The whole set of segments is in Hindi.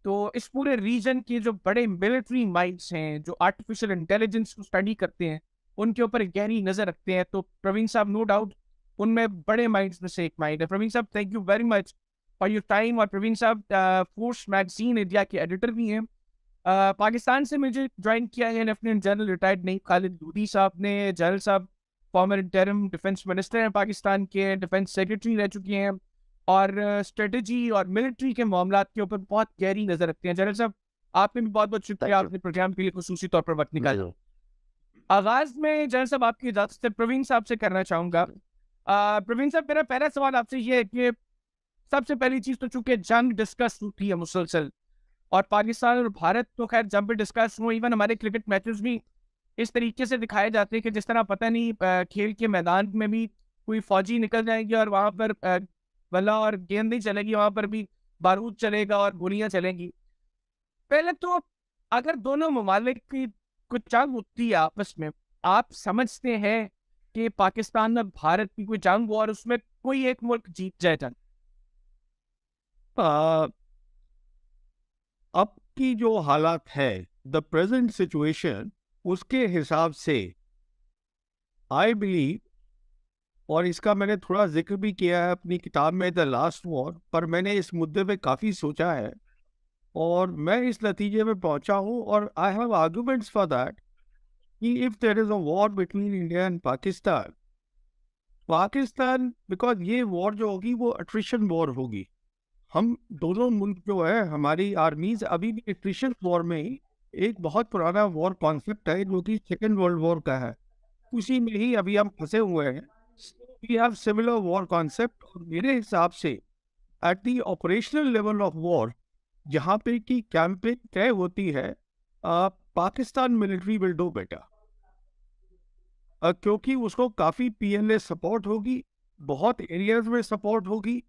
तो इस पूरे रीजन के जो बड़े मिलिट्री माइंड्स हैं, जो आर्टिफिशियल इंटेलिजेंस को स्टडी करते हैं, उनके ऊपर गहरी नज़र रखते हैं। तो प्रवीण साहब नो डाउट उनमें बड़े माइंड्स में से एक माइंड है। प्रवीण साहब thank you very much for your time. और प्रवीण साहब फोर्स मैगजीन इंडिया के एडिटर भी हैं। पाकिस्तान से मुझे ज्वाइन किया है lieutenant general retired Naeem Khalid Lodhi साहब ने। जनरल साहब फॉर्मर इंटरिम डिफेंस मिनिस्टर हैं पाकिस्तान के, डिफेंस सेक्रेटरी रह चुके हैं और स्ट्रेटजी और मिलिट्री के मामलात के ऊपर बहुत गहरी नज़र रखते हैं। जनरल साहब आपने भी बहुत बहुत शुक्रिया थैंक यू। अपने प्रोग्राम के लिए खसूसी तौर पर वक्त निकाला। जरूर। आगाज में जनरल साहब आपकी इजाजत से प्रवीण साहब से करना चाहूंगा। प्रवीण साहब मेरा पहला सवाल आपसे ये है कि सबसे पहली चीज तो चूंकि जंग डिस्कस होती है मुसलसल, और पाकिस्तान और भारत तो खैर जब भी डिस्कस हो, इवन हमारे क्रिकेट मैचेस भी इस तरीके से दिखाए जाते हैं कि जिस तरह पता नहीं खेल के मैदान में भी कोई फौजी निकल जाएंगे और वहां पर बल्ला और गेंद नहीं चलेगी, वहां पर भी बारूद चलेगा और गोलियां चलेंगी। पहले तो अगर दोनों ममालिक की कुछ जंग होती है आपस में, आप समझते हैं कि पाकिस्तान और भारत की कोई जंग हो और उसमें कोई एक मुल्क जीत जाए जंग? आ, अब की जो हालात है, द प्रेजेंट सिचुएशन, उसके हिसाब से आई बिलीव, और इसका मैंने थोड़ा जिक्र भी किया है अपनी किताब में द लास्ट वॉर, पर मैंने इस मुद्दे पे काफ़ी सोचा है और मैं इस नतीजे में पहुंचा हूं, और I have arguments for that, कि if there is a war between India and Pakistan, because ये वॉर जो होगी वो अट्रिशन वॉर होगी। हम दोनों मुल्क जो है, हमारी आर्मीज अभी भी एट्रिशन वॉर में ही, एक बहुत पुराना वॉर कॉन्सेप्ट है जो कि सेकेंड वर्ल्ड वॉर का है, उसी में ही अभी हम फंसे हुए हैं। We have similar war concept, और मेरे हिसाब से at the operational level of war, जहाँ पे कि कैंपेन तय होती है, Pakistan military will do better, क्योंकि उसको काफ़ी पीएलए सपोर्ट होगी, बहुत एरियाज में सपोर्ट होगी।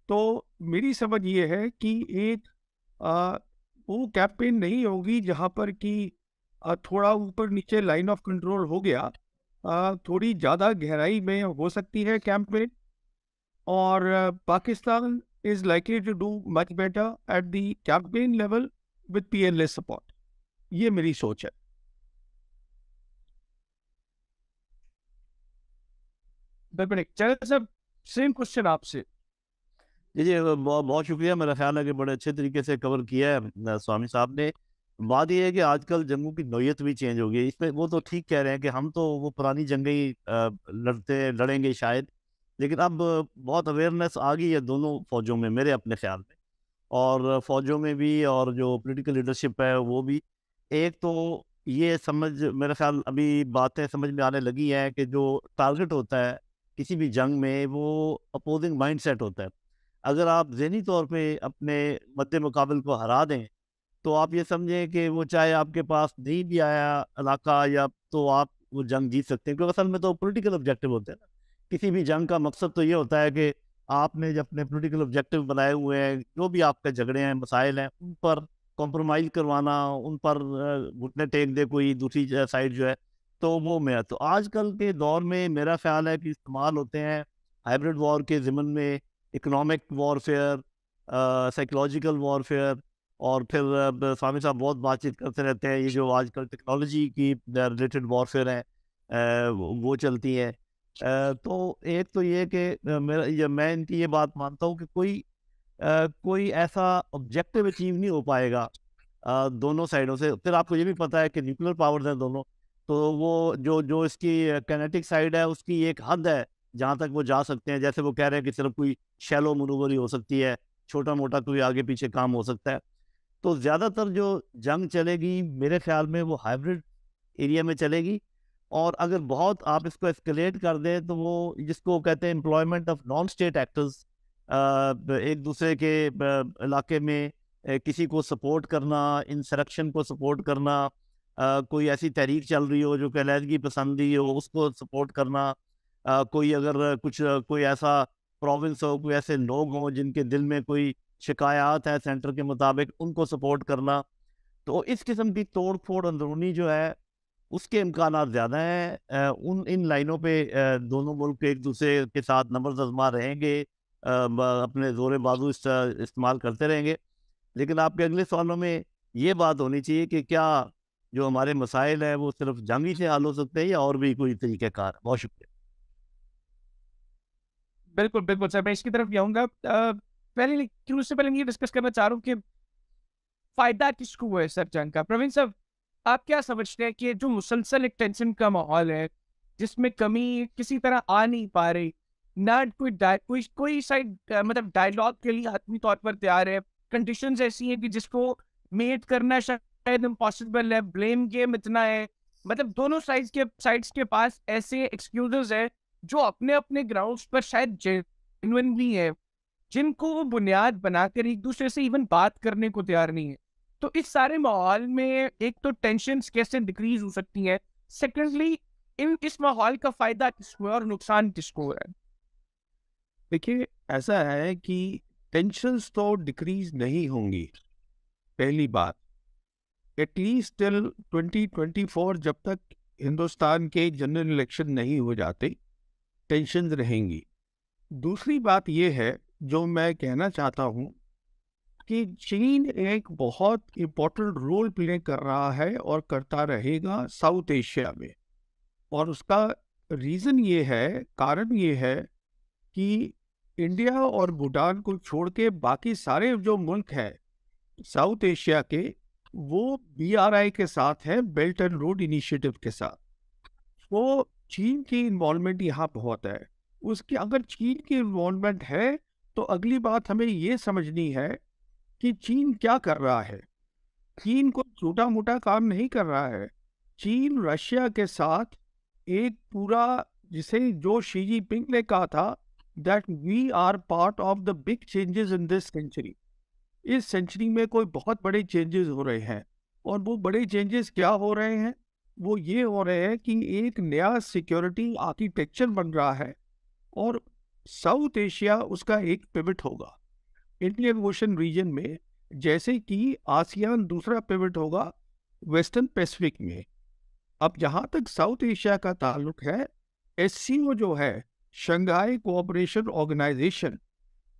तो मेरी समझ ये है कि एक आ, वो कैंपेन नहीं होगी जहाँ पर कि थोड़ा ऊपर नीचे लाइन ऑफ कंट्रोल हो गया, थोड़ी ज़्यादा गहराई में हो सकती है कैंपेन, और Pakistan is likely to do much better at the campaign level with PLA support. ये मेरी सोच है। बिल्कुल जनरल साहब सेम क्वेश्चन आपसे। जी जी, बहुत बहुत शुक्रिया। मेरा ख्याल है कि बड़े अच्छे तरीके से कवर किया है स्वामी साहब ने। बात यह है कि आजकल जंगों की नौयत भी चेंज हो गई है। इसमें वो तो ठीक कह रहे हैं कि हम तो वो पुरानी जंगें ही लड़ेंगे शायद, लेकिन अब बहुत अवेयरनेस आ गई है दोनों फौजों में मेरे अपने ख्याल में, और फौजों में भी, और जो पॉलिटिकल लीडरशिप है वो भी। एक तो ये समझ, मेरा ख्याल अभी बातें समझ में आने लगी हैं कि जो टारगेट होता है किसी भी जंग में वो अपोजिंग माइंडसेट होता है। अगर आप ज़हनी तौर पे अपने मद्दे मुकाबिल को हरा दें, तो आप ये समझें कि वो चाहे आपके पास नहीं भी आया इलाका, या तो आप वो जंग जीत सकते हैं, क्योंकि असल में तो पॉलिटिकल ऑब्जेक्टिव होते हैं ना। किसी भी जंग का मकसद तो ये होता है कि आपने जो अपने पॉलिटिकल ऑब्जेक्टिव बनाए हुए हैं, जो भी आपके झगड़े हैं, मसाइल हैं, उन पर कॉम्प्रोमाइज़ करवाना, उन पर घुटने टेक दे कोई दूसरी साइड जो है, तो वो मैं तो आजकल के दौर में मेरा ख्याल है कि इस्तेमाल होते हैं हाइब्रिड वॉर के ज़िमन में, इकोनॉमिक वॉरफेयर, साइकोलॉजिकल वॉरफेयर, और फिर स्वामी साहब बहुत बातचीत करते रहते हैं, ये जो आजकल टेक्नोलॉजी की रिलेटेड वॉरफेयर है वो चलती है। तो एक तो ये कि मैं इनकी ये बात मानता हूँ कि कोई ऐसा ऑब्जेक्टिव अचीव नहीं हो पाएगा दोनों साइडों से। फिर आपको ये भी पता है कि न्यूक्लियर पावर्स हैं दोनों, तो वो जो जो इसकी कैनेटिक साइड है उसकी एक हद है जहाँ तक वो जा सकते हैं। जैसे वो कह रहे हैं कि सिर्फ कोई शैलो मनूवर ही हो सकती है, छोटा मोटा कोई आगे पीछे काम हो सकता है। तो ज़्यादातर जो जंग चलेगी मेरे ख्याल में वो हाइब्रिड एरिया में चलेगी, और अगर बहुत आप इसको एस्केलेट कर दें तो वो जिसको कहते हैं employment of non state actors, एक दूसरे के इलाके में किसी को सपोर्ट करना, इंसरेक्शन को सपोर्ट करना, कोई ऐसी तहरीक चल रही हो जो कि अलहदगी पसंदी हो उसको सपोर्ट करना, कोई अगर कोई ऐसा प्रोविंस हो, कोई ऐसे लोग हों जिनके दिल में कोई शिकायत है सेंटर के मुताबिक, उनको सपोर्ट करना। तो इस किस्म की तोड़ फोड़ अंदरूनी जो है उसके इम्कानात ज़्यादा हैं। उन इन लाइनों पे दोनों मुल्क एक दूसरे के साथ नंबर आजमा रहेंगे, अपने जोर बाजू इस्तेमाल करते रहेंगे। लेकिन आपके अगले सवालों में ये बात होनी चाहिए कि क्या जो हमारे मसाइल हैं वो सिर्फ जंग ही से हल हो सकते हैं या और भी कोई तरीक़ेकार है? बहुत शुक्रिया। बिल्कुल, बिल्कुल सर, मैं इसकी तरफ भी आऊँगा। पहले लेकिन उससे पहले मैं ये डिस्कस करना चाह रहा हूँ कि फ़ायदा किसको हुआ है सर जंग का? प्रवीण साहब, आप क्या समझते हैं कि जो मुसलसल एक टेंशन का माहौल है, जिसमें कमी किसी तरह आ नहीं पा रही, ना कोई साइड मतलब डायलॉग के लिए हतमी तौर पर तैयार है, कंडीशंस ऐसी हैं कि जिसको मेट करना शायद इम्पॉसिबल है, ब्लेम गेम इतना है, मतलब दोनों साइड्स के पास ऐसे एक्सक्यूजेज़ हैं, जो अपने-अपने ग्राउंड्स पर शायद जेन्युइन भी हैं, जिनको वो बुनियाद बनाकर एक-दूसरे से इवन बात करने को तैयार नहीं है। तो इस सारे माहौल में एक तो टेंशन्स कैसे डिक्रीज़ हो सकती हैं? सेकेंडली इस माहौल का फ़ायदा किसको है और नुकसान किसको है? देखिए, ऐसा है कि टेंशन्स तो डिक्रीज नहीं होंगी, पहली बात। एटलीस्ट टिल 2024 जब तक हिंदुस्तान के जनरल इलेक्शन नहीं हो जाते, टेंशन्स रहेंगी। दूसरी बात यह है, जो मैं कहना चाहता हूँ, कि चीन एक बहुत इम्पोर्टेंट रोल प्ले कर रहा है और करता रहेगा साउथ एशिया में। और उसका रीज़न ये है, कारण ये है कि इंडिया और भूटान को छोड़ के बाकी सारे जो मुल्क हैं साउथ एशिया के, वो BRI के साथ है, बेल्ट एंड रोड इनिशिएटिव के साथ। तो चीन की इन्वॉल्वमेंट यहाँ बहुत है। उसकी अगर चीन की इन्वॉल्वमेंट है, तो अगली बात हमें ये समझनी है कि चीन क्या कर रहा है। चीन कोई छोटा मोटा काम नहीं कर रहा है। चीन रशिया के साथ एक पूरा, जिसे जो शी जिनपिंग ने कहा था that we are part of the big changes in this century, इस सेंचुरी में कोई बहुत बड़े चेंजेस हो रहे हैं। और वो बड़े चेंजेस क्या हो रहे हैं? वो ये हो रहे हैं कि एक नया सिक्योरिटी आर्किटेक्चर बन रहा है और साउथ एशिया उसका एक पिवट होगा इंडियन ओशन रीजन में, जैसे कि आसियान दूसरा पिवट होगा वेस्टर्न पैसिफिक में। अब जहाँ तक साउथ एशिया का ताल्लुक है, SCO जो है, शंघाई कोऑपरेशन ऑर्गेनाइजेशन,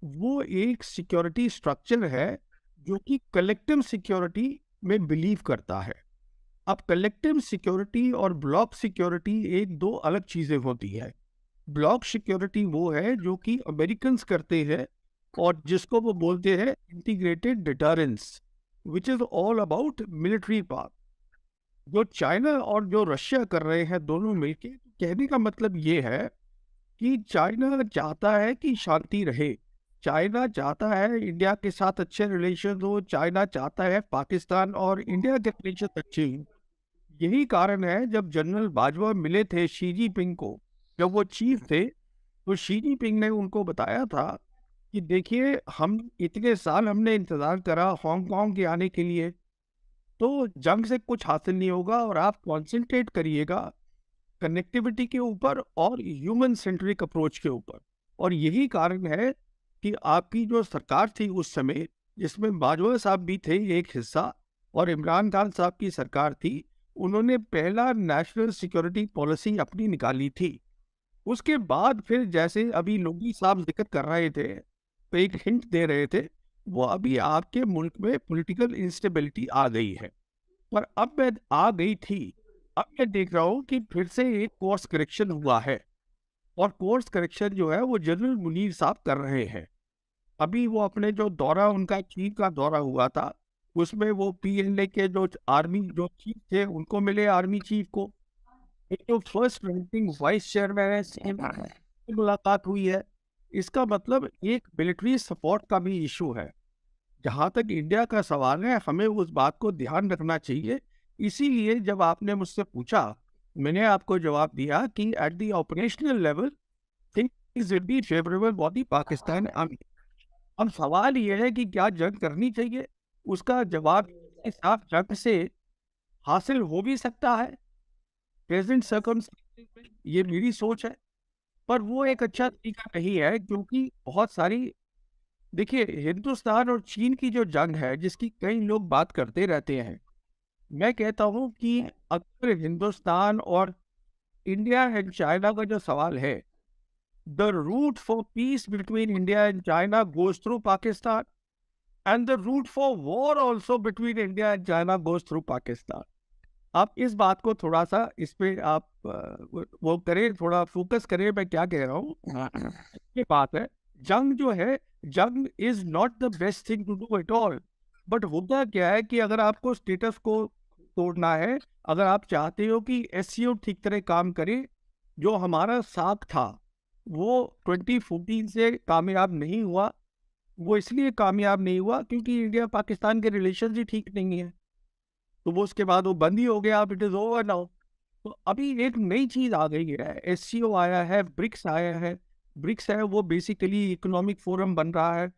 वो एक सिक्योरिटी स्ट्रक्चर है जो कि कलेक्टिव सिक्योरिटी में बिलीव करता है। अब कलेक्टिव सिक्योरिटी और ब्लॉक सिक्योरिटी एक दो अलग चीज़ें होती है। ब्लॉक सिक्योरिटी वो है जो कि अमेरिकन्स करते हैं और जिसको वो बोलते हैं integrated deterrence, which is all about military power. जो चाइना और जो रशिया कर रहे हैं दोनों मिलके, कहने का मतलब ये है कि चाइना चाहता है कि शांति रहे, चाइना चाहता है इंडिया के साथ अच्छे रिलेशन हो, चाइना चाहता है पाकिस्तान और इंडिया के रिलेशन अच्छे हों। यही कारण है, जब जनरल बाजवा मिले थे शी जिनपिंग को, जब वो चीफ थे, तो शी जिनपिंग ने उनको बताया था कि देखिए, हम इतने साल हमने इंतज़ार करा हांगकांग के आने के लिए, तो जंग से कुछ हासिल नहीं होगा और आप कॉन्सेंट्रेट करिएगा कनेक्टिविटी के ऊपर और ह्यूमन सेंट्रिक अप्रोच के ऊपर। और यही कारण है कि आपकी जो सरकार थी उस समय, जिसमें बाजवा साहब भी थे एक हिस्सा और इमरान खान साहब की सरकार थी, उन्होंने पहला नेशनल सिक्योरिटी पॉलिसी अपनी निकाली थी। उसके बाद फिर जैसे अभी लोगी साहब जिक्र कर रहे थे, तो एक हिंट दे रहे थे, वो अभी आपके मुल्क में पॉलिटिकल इंस्टेबिलिटी आ गई है। पर अब मैं आ गई थी, अब मैं देख रहा हूँ कि फिर से एक कोर्स करेक्शन हुआ है और कोर्स करेक्शन जो है वो जनरल मुनीर साहब कर रहे हैं। अभी वो अपने जो दौरा, उनका चीन का दौरा हुआ था, उसमें वो PLA के जो आर्मी जो चीफ थे उनको मिले, आर्मी चीफ को। एक जो फर्स्ट रैंकिंग वाइस चेयरमैन है CM से मुलाकात हुई है। इसका मतलब एक मिलिट्री सपोर्ट का भी इशू है। जहाँ तक इंडिया का सवाल है, हमें उस बात को ध्यान रखना चाहिए। इसीलिए जब आपने मुझसे पूछा, मैंने आपको जवाब दिया कि eight the operational level things will be favourable for the Pakistan army. अब सवाल ये है कि क्या जंग करनी चाहिए? उसका जवाब साफ जंग से हासिल हो भी सकता है प्रेजेंट सर्कमस्टेंसेस में, ये मेरी सोच है। पर वो एक अच्छा तरीका नहीं है, क्योंकि बहुत सारी, देखिए, हिंदुस्तान और चीन की जो जंग है, जिसकी कई लोग बात करते रहते हैं, मैं कहता हूँ कि अगर हिंदुस्तान और इंडिया एंड चाइना का जो सवाल है, the route for peace between India and China goes through Pakistan. and the route for war also between India and China goes through Pakistan. आप इस बात को थोड़ा सा इस पे आप वो करें, थोड़ा फोकस करें मैं क्या कह रहा हूँ। ये बात है, जंग जो है, जंग is not the best thing to do at all. But होता क्या है कि अगर आपको स्टेटस को तोड़ना है, अगर आप चाहते हो कि एससीओ ठीक तरह काम करे, जो हमारा साथ था वो 2014 से कामयाब नहीं हुआ। वो इसलिए कामयाब नहीं हुआ क्योंकि इंडिया पाकिस्तान के रिलेशन ही ठीक नहीं है, तो वो उसके बाद वो बंद ही हो गया। अब इट इज ओवर नाउ। तो अभी एक नई चीज आ गई है, एससीओ आया है, ब्रिक्स आया है। ब्रिक्स है वो बेसिकली इकोनॉमिक फोरम बन रहा है।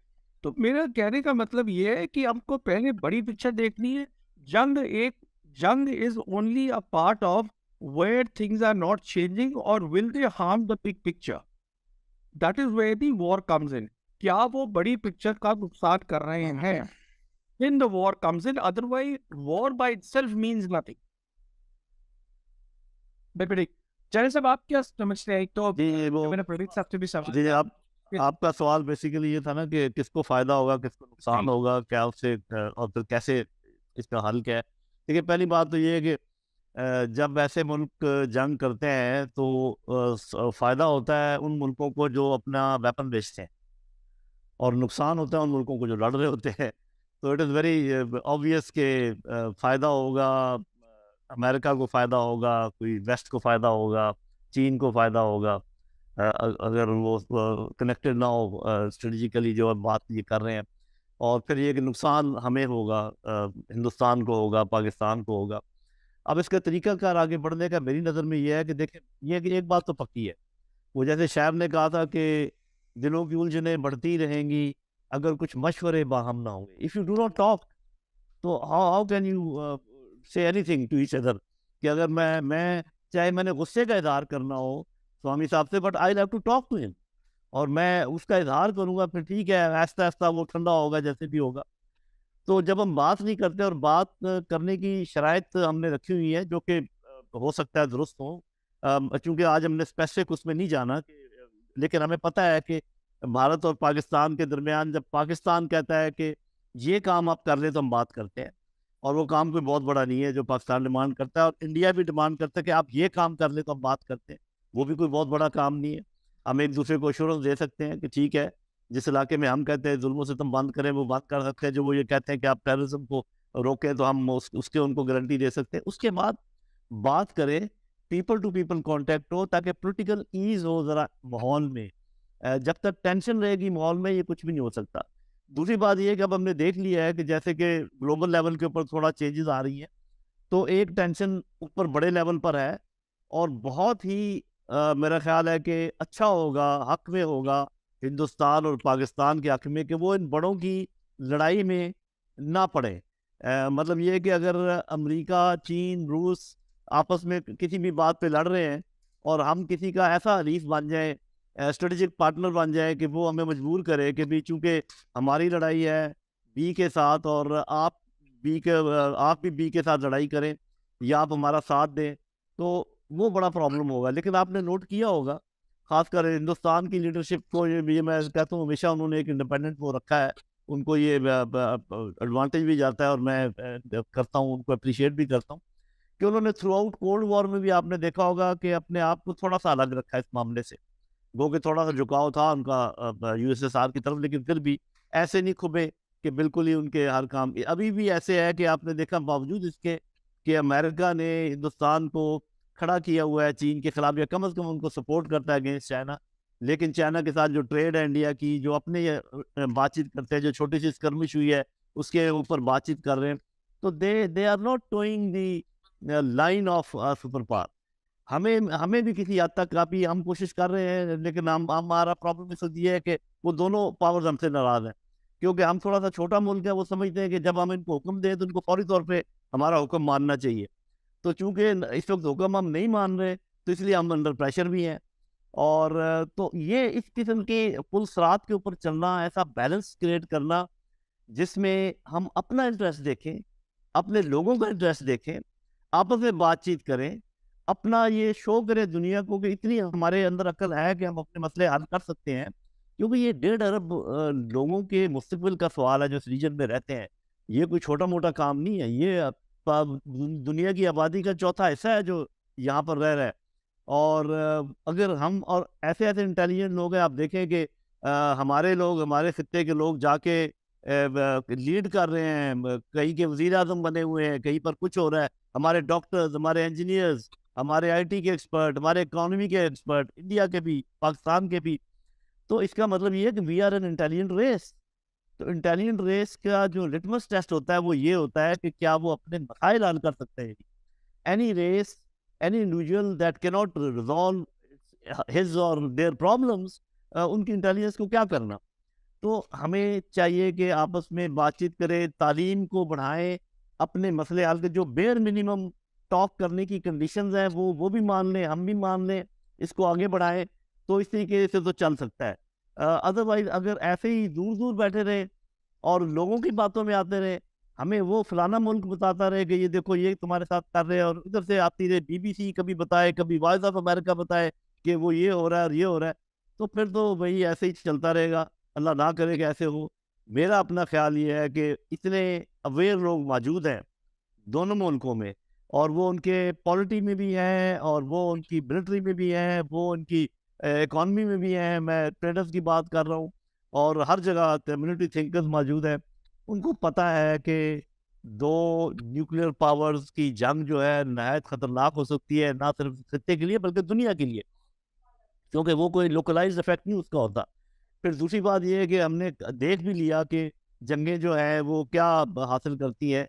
तो मेरा कहने का मतलब ये है कि हमको पहले बड़ी पिक्चर देखनी है। जंग is only a part of where things are not changing और will they harm the big picture. That is where the war comes in. क्या वो बड़ी पिक्चर का नुकसान कर रहे हैं? Then the war comes in. Otherwise, war by itself means nothing. Channel साहब आप क्या समझते हैं? तो जी वो मैंने प्रदीप साहब से भी सवाल जी आपका सवाल बेसिकली ये था ना कि किसको फायदा होगा, किसको नुकसान होगा, क्या उससे और फिर कैसे इसका हल क्या है। देखिए पहली बात तो ये है कि जब ऐसे मुल्क जंग करते हैं तो फायदा होता है उन मुल्कों को जो अपना वेपन बेचते हैं, और नुकसान होता है उन मुल्कों को जो लड़ रहे होते हैं। तो इट इज़ वेरी ऑब्वियस के फ़ायदा होगा, अमेरिका को फ़ायदा होगा, कोई वेस्ट को फ़ायदा होगा, चीन को फ़ायदा होगा, अगर वो कनेक्टेड ना हो स्ट्रेटजिकली जो अब बात ये कर रहे हैं। और फिर ये कि नुकसान हमें होगा, हिंदुस्तान को होगा, पाकिस्तान को होगा। अब इसका तरीक़ाकार आगे बढ़ने का मेरी नज़र में ये है कि देखें, ये कि एक बात तो पक्की है, वो जैसे शायर ने कहा था कि दिलों की उलझनें बढ़ती रहेंगी अगर कुछ मशवरे बाहम ना होंगे। If you do not talk तो how can you say anything to each other. कि अगर मैं चाहे मैंने गुस्से का इजहार करना हो स्वामी साहब से, but I have to talk to him, और मैं उसका इजहार करूँगा, फिर ठीक है आहिस्ता आहिस्ता वो ठंडा होगा जैसे भी होगा। तो जब हम बात नहीं करते और बात करने की शराइत हमने रखी हुई है जो कि हो सकता है दुरुस्त हो, चूँकि आज हमने स्पेसिफिक उसमें नहीं जाना, लेकिन हमें पता है कि भारत और पाकिस्तान के दरमियान जब पाकिस्तान कहता है कि ये काम आप कर ले तो हम बात करते हैं, और वो काम कोई बहुत बड़ा नहीं है जो पाकिस्तान डिमांड करता है, और इंडिया भी डिमांड करता है कि आप ये काम कर ले तो हम बात करते हैं, वो भी कोई बहुत बड़ा काम नहीं है। हम एक दूसरे को एश्योरेंस दे सकते हैं कि ठीक है, जिस इलाके में हम कहते हैं जुल्म से तुम बंद करें, वो बंद कर सकते हैं। जो वो ये कहते हैं कि आप टेररिज्म को रोकें, तो हम उसके उनको गारंटी दे सकते हैं। उसके बाद बात करें, पीपल टू पीपल कॉन्टेक्ट हो, ताकि पोलिटिकल ईज हो ज़रा माहौल में। जब तक टेंशन रहेगी माहौल में, ये कुछ भी नहीं हो सकता। दूसरी बात ये है कि अब हमने देख लिया है कि जैसे कि ग्लोबल लेवल के ऊपर थोड़ा चेंजेस आ रही हैं, तो एक टेंशन ऊपर बड़े लेवल पर है, और बहुत ही मेरा ख्याल है कि अच्छा होगा, हक में होगा हिंदुस्तान और पाकिस्तान के हक में कि वो इन बड़ों की लड़ाई में ना पड़े। मतलब ये है कि अगर अमेरिका, चीन, रूस आपस में किसी भी बात पे लड़ रहे हैं, और हम किसी का ऐसा हरीफ बन जाए, स्ट्रेटेजिक पार्टनर बन जाए कि वो हमें मजबूर करे कि भी चूंकि हमारी लड़ाई है बी के साथ, और आप भी बी के साथ लड़ाई करें या आप हमारा साथ दें, तो वो बड़ा प्रॉब्लम होगा। लेकिन आपने नोट किया होगा, खासकर हिंदुस्तान की लीडरशिप को, ये मैं कहता हूँ हमेशा उन्होंने एक इंडिपेंडेंट वो रखा है, उनको ये एडवांटेज भी जाता है, और मैं करता हूँ, उनको अप्रिशिएट भी करता हूँ कि उन्होंने थ्रू आउट कोल्ड वॉर में भी आपने देखा होगा कि अपने आप को थोड़ा सा अलग रखा है इस मामले से। वो कि थोड़ा सा झुकाव था उनका यूएसएसआर की तरफ, लेकिन फिर भी ऐसे नहीं खुबे कि बिल्कुल ही उनके हर काम। अभी भी ऐसे है कि आपने देखा, बावजूद इसके कि अमेरिका ने हिंदुस्तान को खड़ा किया हुआ है चीन के खिलाफ, या कम से कम उनको सपोर्ट करता है अगेंस्ट चाइना, लेकिन चाइना के साथ जो ट्रेड है इंडिया की, जो अपने बातचीत करते हैं, जो छोटी सी स्कर्मिश हुई है उसके ऊपर बातचीत कर रहे हैं, तो they are not toeing the line of super power. हमें भी किसी हद तक काफ़ी हम कोशिश कर रहे हैं, लेकिन हमारा प्रॉब्लम इस वक्त ये है कि वो दोनों पावर्स हमसे नाराज हैं, क्योंकि हम थोड़ा सा छोटा मुल्क है। वो समझते हैं कि जब हम इनको हुक्म दें तो इनको फौरी तौर पे हमारा हुक्म मानना चाहिए। तो चूंकि इस वक्त हुक्म हम नहीं मान रहे, तो इसलिए हम अंडर प्रेशर भी हैं। और तो ये इस किस्म के पुल सरात के ऊपर चलना, ऐसा बैलेंस क्रिएट करना जिसमें हम अपना इंटरेस्ट देखें, अपने लोगों का इंटरेस्ट देखें, आपस में बातचीत करें, अपना ये शो करें दुनिया को कि इतनी हमारे अंदर अक्ल है कि हम अपने मसले हल कर सकते हैं, क्योंकि ये 1.5 अरब लोगों के मुस्तकबिल का सवाल है जो इस रीजन में रहते हैं। ये कोई छोटा मोटा काम नहीं है, ये दुनिया की आबादी का चौथा हिस्सा है जो यहाँ पर रह रहा है। और अगर हम और ऐसे ऐसे इंटेलिजेंट लोग हैं, आप देखें कि हमारे लोग, हमारे खित्ते के लोग जाके लीड कर रहे हैं, कहीं के वजीर आजम बने हुए हैं, कहीं पर कुछ हो रहा है। हमारे डॉक्टर्स, हमारे इंजीनियर्स, हमारे आईटी के एक्सपर्ट, हमारे इकोनॉमी के एक्सपर्ट, इंडिया के भी, पाकिस्तान के भी। तो इसका मतलब ये है कि we are an intelligent race. तो इंटेलिजेंट रेस का जो लिटमस टेस्ट होता है वो ये होता है कि क्या वो अपने मसाइल हल कर सकते हैं। Any race, any individual that cannot resolve his or their problems, उनकी इंटेलिजेंस को क्या करना। तो हमें चाहिए कि आपस में बातचीत करें, तालीम को बढ़ाएं, अपने मसले हल के जो बेयर मिनिमम टॉक करने की कंडीशंस हैं वो भी मान लें, हम भी मान लें, इसको आगे बढ़ाएं। तो इस तरीके से तो चल सकता है। अदरवाइज अगर ऐसे ही दूर दूर बैठे रहे और लोगों की बातों में आते रहे, हमें वो फलाना मुल्क बताता रहे कि ये देखो ये तुम्हारे साथ कर रहे हैं, और इधर से आती रहे बीबीसी कभी बताए, कभी वॉइस ऑफ अमेरिका बताए कि वो ये हो रहा है और ये हो रहा है, तो फिर तो भाई ऐसे ही चलता रहेगा। अल्लाह ना करे कि ऐसे हो। मेरा अपना ख्याल ये है कि इतने अवेयर लोग मौजूद हैं दोनों मुल्कों में, और वो उनके पॉलिटी में भी हैं, और वो उनकी मिलिट्री में भी हैं, वो उनकी इकॉनमी में भी हैं, मैं ट्रेडर्स की बात कर रहा हूँ, और हर जगह कम्युनिटी थिंकर्स मौजूद हैं। उनको पता है कि दो न्यूक्लियर पावर्स की जंग जो है नहायत खतरनाक हो सकती है, ना सिर्फ खत्ते के लिए बल्कि दुनिया के लिए, क्योंकि वो कोई लोकलाइज्ड इफेक्ट नहीं उसका होता। फिर दूसरी बात ये है कि हमने देख भी लिया कि जंगें जो है वो क्या हासिल करती हैं।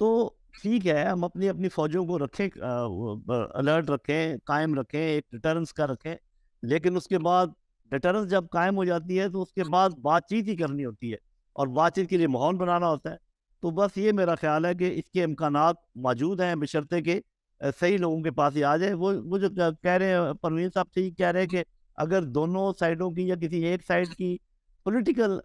तो ठीक है, हम अपनी अपनी फौजों को रखें, अलर्ट रखें, कायम रखें, एक डिटरेंस का रखें, लेकिन उसके बाद डिटरेंस जब कायम हो जाती है तो उसके बाद बातचीत ही करनी होती है, और बातचीत के लिए माहौल बनाना होता है। तो बस ये मेरा ख्याल है कि इसके इम्कानात मौजूद हैं, बशर्ते के सही लोगों के पास ही आ जाए। वो जो कह रहे हैं परवीन साहब, ठीक कह रहे हैं कि अगर दोनों साइडों की या किसी एक साइड की पॉलिटिकल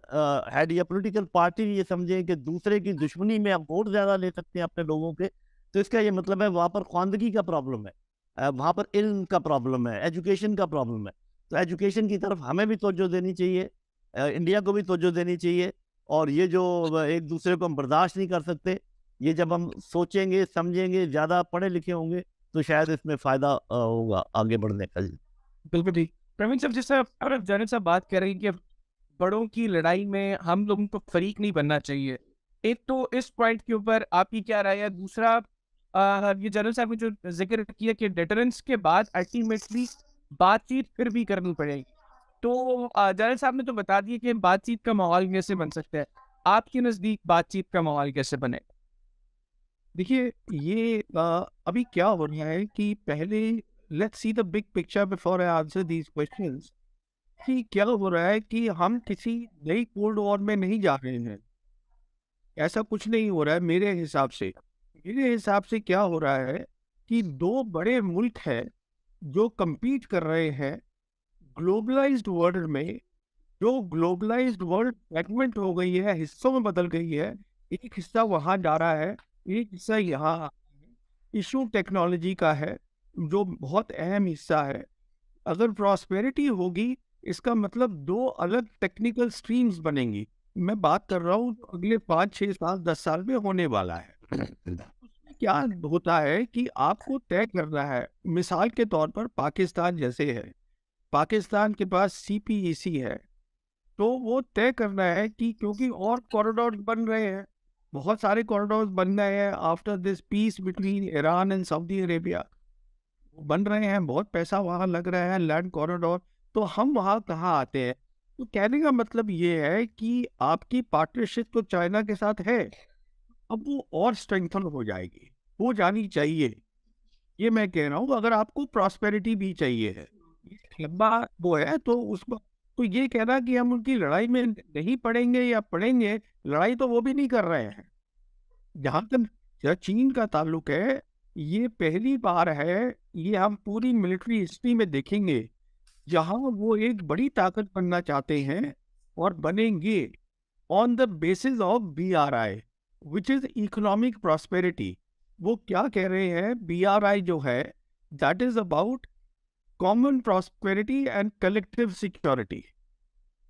हेड या पॉलिटिकल पार्टी ये समझें कि दूसरे की दुश्मनी में हम वोट ज़्यादा ले सकते हैं अपने लोगों के, तो इसका ये मतलब है वहाँ पर ख्वानदगी का प्रॉब्लम है, वहाँ पर इल्म का प्रॉब्लम है, एजुकेशन का प्रॉब्लम है। तो एजुकेशन की तरफ हमें भी तवज्जो देनी चाहिए, इंडिया को भी तवज्जो देनी चाहिए। और ये जो एक दूसरे को हम बर्दाश्त नहीं कर सकते, ये जब हम सोचेंगे, समझेंगे, ज़्यादा पढ़े लिखे होंगे, तो शायद इसमें फ़ायदा होगा आगे बढ़ने का। बिल्कुल ठीक। प्रवीण साहब, जैसे जानिब साहब बात कर रही कि बड़ों की लड़ाई में हम लोगों को फरीक नहीं बनना चाहिए, एक तो इस पॉइंट के ऊपर आपकी क्या राय है? दूसरा, ये जनरल साहब ने जो जिक्र किया कि डिटरेंस के बाद अल्टीमेटली बातचीत फिर भी करनी पड़ेगी, तो जनरल साहब ने तो बता दिया कि बातचीत का माहौल कैसे बन सकता है। आपके नज़दीक बातचीत का माहौल कैसे बने? देखिए, ये अभी क्या हो रहा है कि पहले let's see the big picture before I answer these questions, कि क्या हो रहा है कि हम किसी नई कोल्ड वॉर में नहीं जा रहे हैं। ऐसा कुछ नहीं हो रहा है मेरे हिसाब से। मेरे हिसाब से क्या हो रहा है कि दो बड़े मुल्क हैं जो compete कर रहे हैं ग्लोबलाइज्ड वर्ल्ड में। जो ग्लोबलाइज्ड वर्ल्ड फ्रेगमेंट हो गई है, हिस्सों में बदल गई है, एक हिस्सा वहां जा रहा है, एक हिस्सा यहाँ। इशू टेक्नोलॉजी का है जो बहुत अहम हिस्सा है। अगर प्रॉस्पेरिटी होगी, इसका मतलब दो अलग टेक्निकल स्ट्रीम्स बनेंगी। मैं बात कर रहा हूँ अगले 5, 6, 7, 10 साल में होने वाला है। उसमें क्या होता है कि आपको तय करना है, मिसाल के तौर पर पाकिस्तान जैसे है, पाकिस्तान के पास सीपीईसी है, तो वो तय करना है कि क्योंकि और कॉरिडोर बन रहे हैं, बहुत सारे कॉरिडोर बन रहे हैं after this peace between Iran and Saudi Arabia, बन रहे हैं, बहुत पैसा वहाँ लग रहा है, लैंड कॉरिडोर। तो हम वहाँ कहाँ आते हैं? तो कहने का मतलब ये है कि आपकी पार्टनरशिप तो चाइना के साथ है, अब वो और स्ट्रेंथन हो जाएगी, हो जानी चाहिए। ये मैं कह रहा हूँ, अगर आपको प्रॉस्पेरिटी भी चाहिए है, लंबा वो है, तो उसको तो ये कहना कि हम उनकी लड़ाई में नहीं पड़ेंगे या पड़ेंगे, लड़ाई तो वो भी नहीं कर रहे हैं। जहाँ तक चीन का ताल्लुक है, ये पहली बार है, ये हम पूरी मिलिट्री हिस्ट्री में देखेंगे, जहाँ वो एक बड़ी ताकत बनना चाहते हैं और बनेंगे on the basis of BRI, which is economic prosperity. वो क्या कह रहे हैं? BRI जो है, that is about common prosperity and collective security.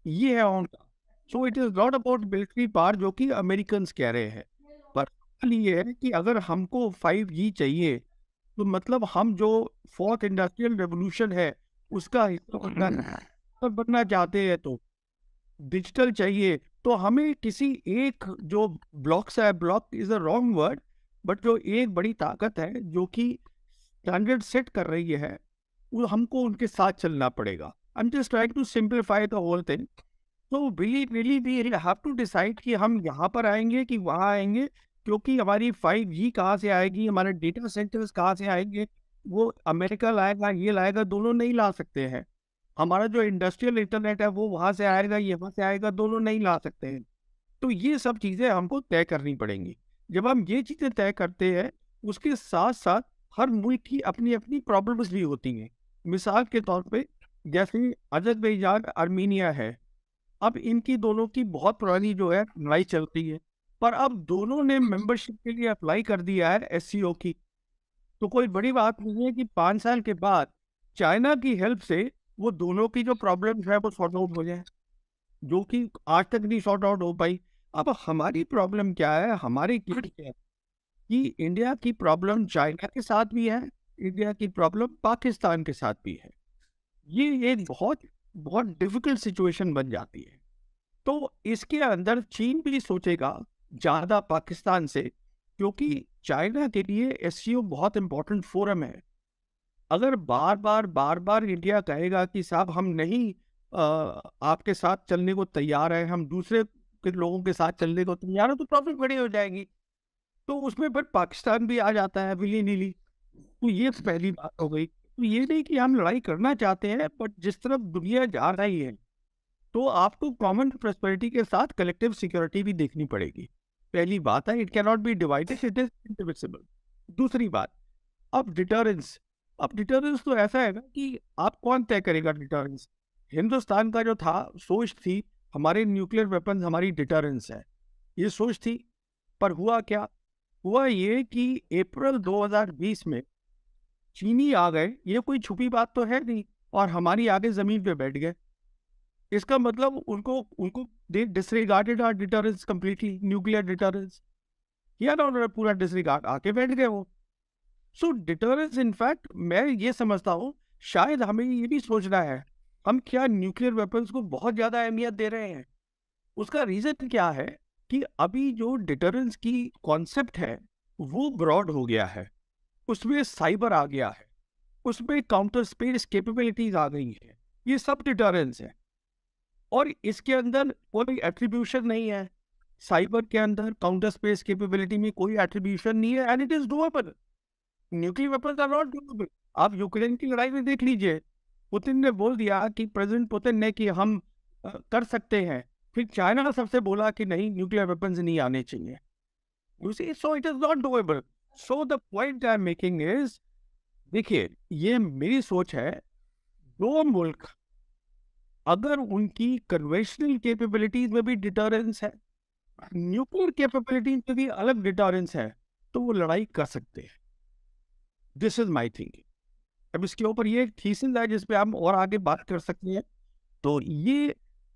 ये है उनका। सो it is not about military power जो कि अमेरिकन कह रहे हैं, पर सवाल ये है कि अगर हमको 5G चाहिए तो मतलब हम जो फोर्थ इंडस्ट्रियल रेवोल्यूशन है उसका हिस्सा बनना चाहते हैं, तो डिजिटल चाहिए, तो हमें किसी एक जो ब्लॉक्स है, block is a wrong word, but जो एक बड़ी ताकत है जो कि स्टैंडर्ड सेट कर रही है, वो हमको उनके साथ चलना पड़ेगा। I am just trying to simplify the whole thing. तो really we have to decide कि हम यहाँ पर आएंगे कि वहाँ आएंगे, क्योंकि हमारी 5G कहाँ से आएगी, हमारे डेटा सेंटर्स कहाँ से आएंगे, वो अमेरिका लाएगा, ये लाएगा, दोनों नहीं ला सकते हैं। हमारा जो इंडस्ट्रियल इंटरनेट है वो वहाँ से आएगा, यहाँ से आएगा, दोनों नहीं ला सकते हैं। तो ये सब चीज़ें हमको तय करनी पड़ेंगी। जब हम ये चीज़ें तय करते हैं, उसके साथ साथ हर मुल्क की अपनी अपनी प्रॉब्लम्स भी होती हैं। मिसाल के तौर पे जैसे अजरबैजान आर्मीनिया है, अब इनकी दोनों की बहुत पुरानी जो है लड़ाई चलती है, पर अब दोनों ने मेंबरशिप के लिए अप्लाई कर दिया है एससीओ की। तो कोई बड़ी बात नहीं है कि 5 साल के बाद चाइना की हेल्प से वो दोनों की जो प्रॉब्लम्स है वो सॉर्ट आउट हो जाए, जो कि आज तक नहीं सॉर्ट आउट हो पाई। अब हमारी प्रॉब्लम क्या है, हमारी क्या है कि इंडिया की प्रॉब्लम चाइना के साथ भी है, इंडिया की प्रॉब्लम पाकिस्तान के साथ भी है। ये एक बहुत बहुत डिफिकल्ट सिचुएशन बन जाती है। तो इसके अंदर चीन भी सोचेगा ज़्यादा पाकिस्तान से, क्योंकि चाइना के लिए एससीओ बहुत इंपॉर्टेंट फोरम है। अगर बार बार इंडिया कहेगा कि साहब हम नहीं आपके साथ चलने को तैयार है, हम दूसरे के लोगों के साथ चलने को तैयार है, तो प्रॉब्लम बड़ी हो जाएगी। तो उसमें फिर पाकिस्तान भी आ जाता है विली नीली। तो ये पहली बात हो गई। तो ये नहीं कि हम लड़ाई करना चाहते हैं, बट जिस तरफ दुनिया जा रही है तो आपको कॉमन प्रॉस्पेरिटी के साथ कलेक्टिव सिक्योरिटी भी देखनी पड़ेगी। पहली बात है, it can not be divided, it is indivisible. दूसरी बात, अब डिटरेंस। अब डिटरेंस तो ऐसा है ना कि आप कौन तय करेगा डिटरेंस। हिंदुस्तान का जो था सोच थी हमारे न्यूक्लियर वेपन्स हमारी डिटरेंस है, ये सोच थी। पर हुआ क्या, हुआ ये कि अप्रैल 2020 में चीनी आ गए, ये कोई छुपी बात तो है नहीं, और हमारी आगे जमीन पे बैठ गए। इसका मतलब उनको उनको they disregarded our deterrence completely, nuclear deterrence किया ना उन्होंने, पूरा डिसरिगार्ड, आके बैठ गए वो। सो डिटरेंस इनफैक्ट मैं ये समझता हूँ शायद हमें ये भी सोचना है, हम क्या न्यूक्लियर वेपन्स को बहुत ज़्यादा अहमियत दे रहे हैं। उसका रीज़न क्या है कि अभी जो डिटरेंस की कॉन्सेप्ट है वो ब्रॉड हो गया है, उसमें साइबर आ गया है, उसमें काउंटर स्पेस कैपेबिलिटीज आ गई है, ये सब डिटरेंस है। और इसके अंदर कोई एट्रीब्यूशन नहीं है, साइबर के अंदर काउंटर स्पेस कैपेबिलिटी में कोई एट्रीब्यूशन नहीं है, and it is doable. Nuclear weapons are not doable. आप यूक्रेन की लड़ाई में देख लीजिए, पुतिन ने बोल दिया कि प्रेसिडेंट पुतिन ने कि हम कर सकते हैं, फिर चाइना सबसे बोला कि नहीं न्यूक्लियर वेपन्स नहीं आने चाहिए। You see, so it is not doable. So the point I am making is, देखिए ये मेरी सोच है, दो मुल्क अगर उनकी कन्वेंशनल कैपेबिलिटीज में भी डिटरेंस है, न्यूक्लियर कैपेबिलिटीज में भी अलग डिटरेंस है, तो वो लड़ाई कर सकते हैं। This is my thinking. अब इसके ऊपर ये एक थीसिस है जिस पे हम और आगे बात कर सकते हैं। तो ये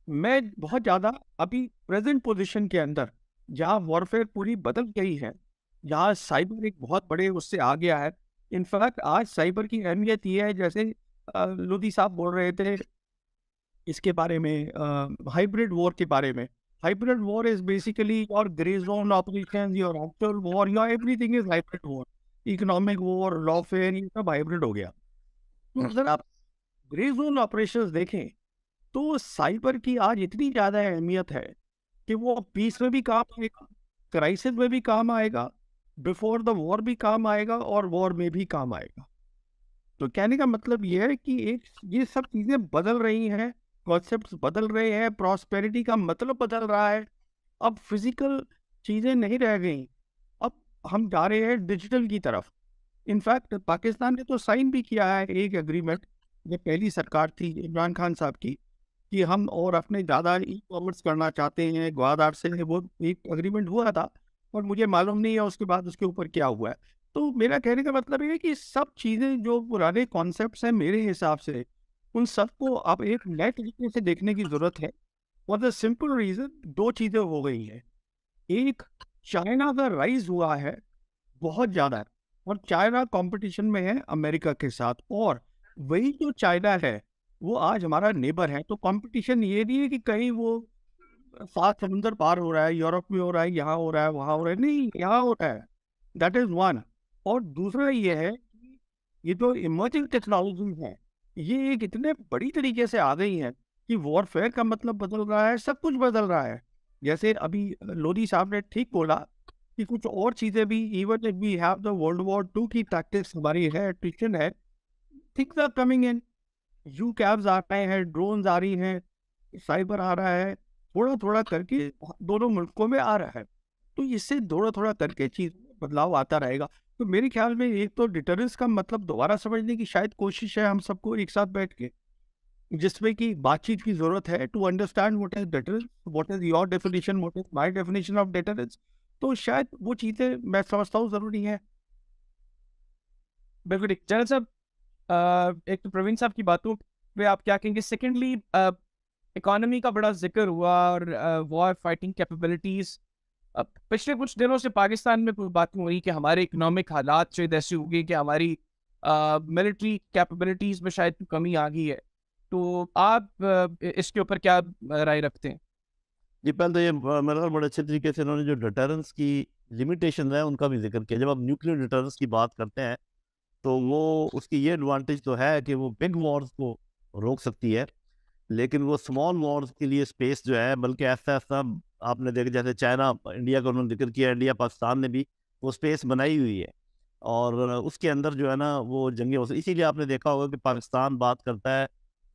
मैं बहुत ज़्यादा अभी प्रेजेंट पोजीशन के अंदर, जहाँ वॉरफेयर पूरी बदल गई है, जहाँ साइबर एक बहुत बड़े उससे आ गया है। इनफैक्ट आज साइबर की अहमियत ये है, जैसे लोधी साहब बोल रहे थे इसके बारे में, हाइब्रिड वॉर के बारे में। Hybrid war is basically your grey zone operation, your actual war, your everything is hybrid war. Economic war, Lawfare, ये सब हाइब्रिड हो गया। तो अगर आप ग्रे जोन ऑपरेशंस देखें तो साइबर की आज इतनी ज़्यादा अहमियत है कि वो पीस में भी काम आएगा, क्राइसिस में भी काम आएगा, बिफोर द वॉर भी काम आएगा, और वॉर में भी काम आएगा। तो कहने का मतलब ये है कि एक ये सब चीज़ें बदल रही हैं, कॉन्सेप्ट्स बदल रहे हैं, प्रॉस्पेरिटी का मतलब बदल रहा है। अब फिजिकल चीज़ें नहीं रह गई, अब हम जा रहे हैं डिजिटल की तरफ। इनफैक्ट पाकिस्तान ने तो साइन भी किया है एक एग्रीमेंट, ये पहली सरकार थी इमरान खान साहब की, कि हम और अपने ज़्यादा ई कॉमर्स करना चाहते हैं ग्वादार से। वो एक एग्रीमेंट हुआ था, और मुझे मालूम नहीं है उसके बाद उसके ऊपर क्या हुआ है। तो मेरा कहने का मतलब ये है कि सब चीज़ें जो पुराने कॉन्सेप्ट्स हैं मेरे हिसाब से, उन सबको अब एक नए तरीके से देखने की ज़रूरत है। फॉर द सिंपल रीजन, दो चीजें हो गई हैं। एक, चाइना का राइज हुआ है बहुत ज्यादा, और चाइना कंपटीशन में है अमेरिका के साथ, और वही जो चाइना है वो आज हमारा नेबर है। तो कंपटीशन ये नहीं है कि कहीं वो 7 समुंदर पार हो रहा है, यूरोप में हो रहा है, यहाँ हो रहा है, वहाँ हो रहा है, नहीं, यहाँ हो रहा है। That is one. और दूसरा ये है कि ये जो इमर्जिंग टेक्नोलॉजी है, ये एक इतने बड़ी तरीके से आ गई है कि वॉरफेयर का मतलब बदल रहा है, सब कुछ बदल रहा है। जैसे अभी लोधी साहब ने ठीक बोला कि कुछ और चीजें भी, even if we have the world war 2 की टैक्टिक्स हमारी है, attrition है, things are coming in, UCAVs आ रहे हैं, ड्रोन्स आ रही हैं, साइबर आ रहा है, थोड़ा थोड़ा करके दोनों मुल्कों में आ रहा है। तो इससे थोड़ा थोड़ा करके चीज बदलाव आता रहेगा। तो मेरे ख्याल में एक तो डिटरेंस का मतलब दोबारा समझने की शायद कोशिश है हम सबको एक साथ बैठ के, जिसमें कि बातचीत की जरूरत है to understand what is deterrence, what is your definition, what is my definition of deterrence. तो शायद वो चीजें मैं समझता हूँ जरूरी है। बिल्कुल ठीक। जनरल साहब, एक तो प्रवीण साहब की बातों पे आप क्या कहेंगे? सेकेंडली, इकोनॉमी का बड़ा जिक्र हुआ और वॉर फाइटिंग कैपेबिलिटीज। पिछले कुछ दिनों से पाकिस्तान में कोई बात हो रही कि हमारे इकोनॉमिक हालात शायद ऐसी हो गई कि हमारी मिलिट्री कैपेबिलिटीज में शायद कमी आ गई है। तो आप इसके ऊपर क्या राय रखते हैं? जी, पहले तो ये मेरे ख्याल बड़े अच्छे तरीके से इन्होंने जो डिटरेंस की लिमिटेशन है उनका भी जिक्र किया। जब आप न्यूक्लियर डिटरेंस की बात करते हैं तो वो उसकी ये एडवांटेज तो है कि वो बिग वॉर्स को रोक सकती है, लेकिन वो स्मॉल वॉर्स के लिए स्पेस जो है, बल्कि ऐसा ऐसा आपने देखा, जैसे चाइना इंडिया का उन्होंने जिक्र किया, इंडिया पाकिस्तान ने भी वो स्पेस बनाई हुई है और उसके अंदर जो है ना वो जंगे हो सकती। इसीलिए आपने देखा होगा कि पाकिस्तान बात करता है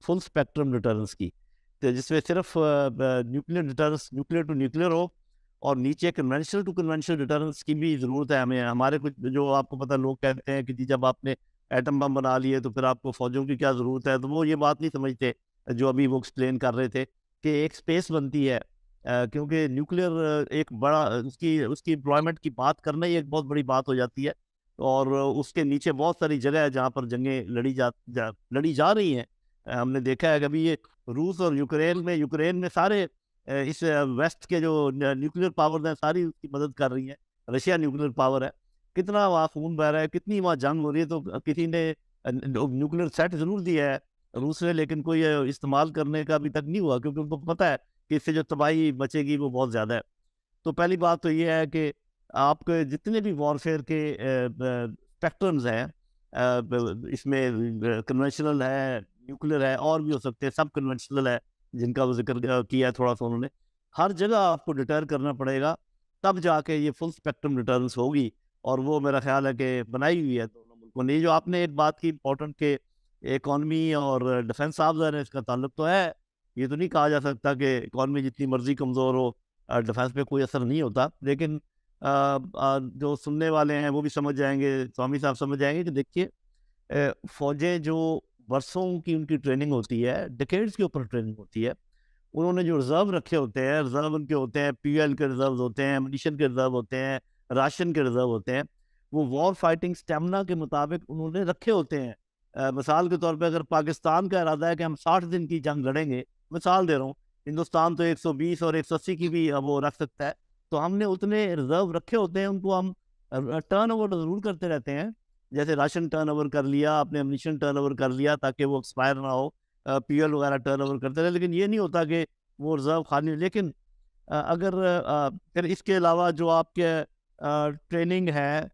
फुल स्पेक्ट्रम डिटरेंस की, तो जिसमें सिर्फ nuclear deterrence, nuclear to nuclear हो, और नीचे कन्वेंशनल टू कन्वेंशनल डिटरेंस की भी ज़रूरत है हमें। हमारे कुछ जो आपको पता, लोग कहते हैं कि जी जब आपने एटम बम बना लिए तो फिर आपको फौजों की क्या ज़रूरत है, तो वो ये बात नहीं समझते जो अभी वो एक्सप्लेन कर रहे थे कि एक स्पेस बनती है, क्योंकि न्यूक्लियर एक बड़ा उसकी उसकी एम्प्लॉयमेंट की बात करना ही एक बहुत बड़ी बात हो जाती है, और उसके नीचे बहुत सारी जगह है जहाँ पर जंगें लड़ी जा रही हैं। हमने देखा है कि अभी ये रूस और यूक्रेन में सारे इस वेस्ट के जो न्यूक्लियर पावर हैं सारी उसकी मदद कर रही हैं। रशिया न्यूक्लियर पावर है, कितना वहाँ खून बह रहा है, कितनी वहाँ जंग हो रही है, तो किसी ने न्यूक्लियर सेट जरूर दिया है रूस ने, लेकिन कोई इस्तेमाल करने का अभी तक नहीं हुआ, क्योंकि उनको पता है कि इससे जो तबाही बचेगी वो बहुत ज़्यादा है। तो पहली बात तो ये है कि आपके जितने भी वॉरफेयर के स्पेक्ट्रम्स हैं, इसमें कन्वेंशनल है, न्यूक्लियर है, और भी हो सकते हैं, सब कन्वेंशनल है जिनका वो जिक्र किया है थोड़ा सा उन्होंने, हर जगह आपको डिटर करना पड़ेगा, तब जाके ये फुल स्पेक्ट्रम डिटरेंस होगी। और वो मेरा ख्याल है कि बनाई हुई है दोनों मुल्कों ने। जो आपने एक बात की इंपॉर्टेंट के इकॉनमी और डिफेंस साहब है, इसका ताल्लुक तो है। ये तो नहीं कहा जा सकता कि इकॉनमी जितनी मर्जी कमज़ोर हो डिफेंस पे कोई असर नहीं होता, लेकिन जो सुनने वाले हैं वो भी समझ जाएंगे, स्वामी साहब समझ जाएंगे कि देखिए फौजें जो बरसों की उनकी ट्रेनिंग होती है, डिकेड्स के ऊपर ट्रेनिंग होती है, उन्होंने जो रिजर्व रखे होते हैं, रिजर्व उनके होते हैं, पीएल के रिजर्व होते हैं, एमुनिशन के रिजर्व होते हैं, राशन के रिजर्व होते हैं, वो वॉर फाइटिंग स्टेमिना के मुताबिक उन्होंने रखे होते हैं। मिसाल के तौर पे अगर पाकिस्तान का इरादा है कि हम 60 दिन की जंग लड़ेंगे, मिसाल दे रहा हूँ, हिंदुस्तान तो 120 और 180 की भी वो रख सकता है, तो हमने उतने रिजर्व रखे होते हैं, उनको हम टर्न ओवर ज़रूर करते रहते हैं। जैसे राशन टर्न ओवर कर लिया, आपने एमुनिशन टर्न ओवर कर लिया ताकि वो एक्सपायर ना हो, पीएल वगैरह टर्न ओवर करते रहे, लेकिन ये नहीं होता कि वो रिजर्व खाली। लेकिन अगर फिर इसके अलावा जो आपके ट्रेनिंग है,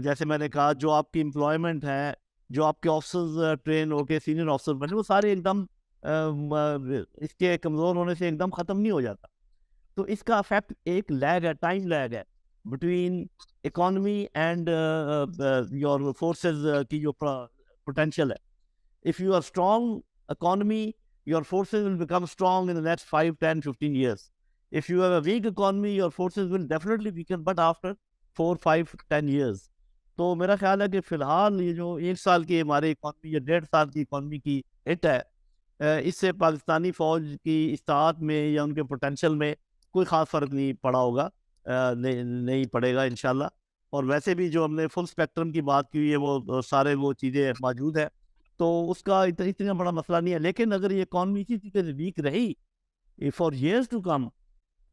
जैसे मैंने कहा, जो आपकी एम्प्लॉयमेंट है, जो आपके ऑफिसर्स ट्रेन होके सीनियर ऑफिसर बने, वो सारे एकदम इसके कमज़ोर होने से एकदम ख़त्म नहीं हो जाता। तो इसका इफेक्ट एक लैग है, टाइम लैग है between economy and your forces की जो पोटेंशियल है। If you are strong economy, your forces will become strong in the next 5, 10, 15 years. If you have a weak economy, your forces will definitely weaken, but after 4, 5, 10 years. तो मेरा ख्याल है कि फिलहाल ये जो 1 साल की हमारे इकॉनमी या 1.5 साल की इकॉनमी की हिट है, इससे पाकिस्तानी फ़ौज की इस्ताअत में या उनके पोटेंशियल में कोई ख़ास फ़र्क नहीं पड़ा होगा, नहीं पड़ेगा इंशाल्लाह। और वैसे भी जो हमने फुल स्पेक्ट्रम की बात की है, वो सारे वो चीज़ें मौजूद है, तो उसका इतना बड़ा मसला नहीं है। लेकिन अगर ये इकॉनमी इसी तरीके से वीक रही, फॉर years टू कम,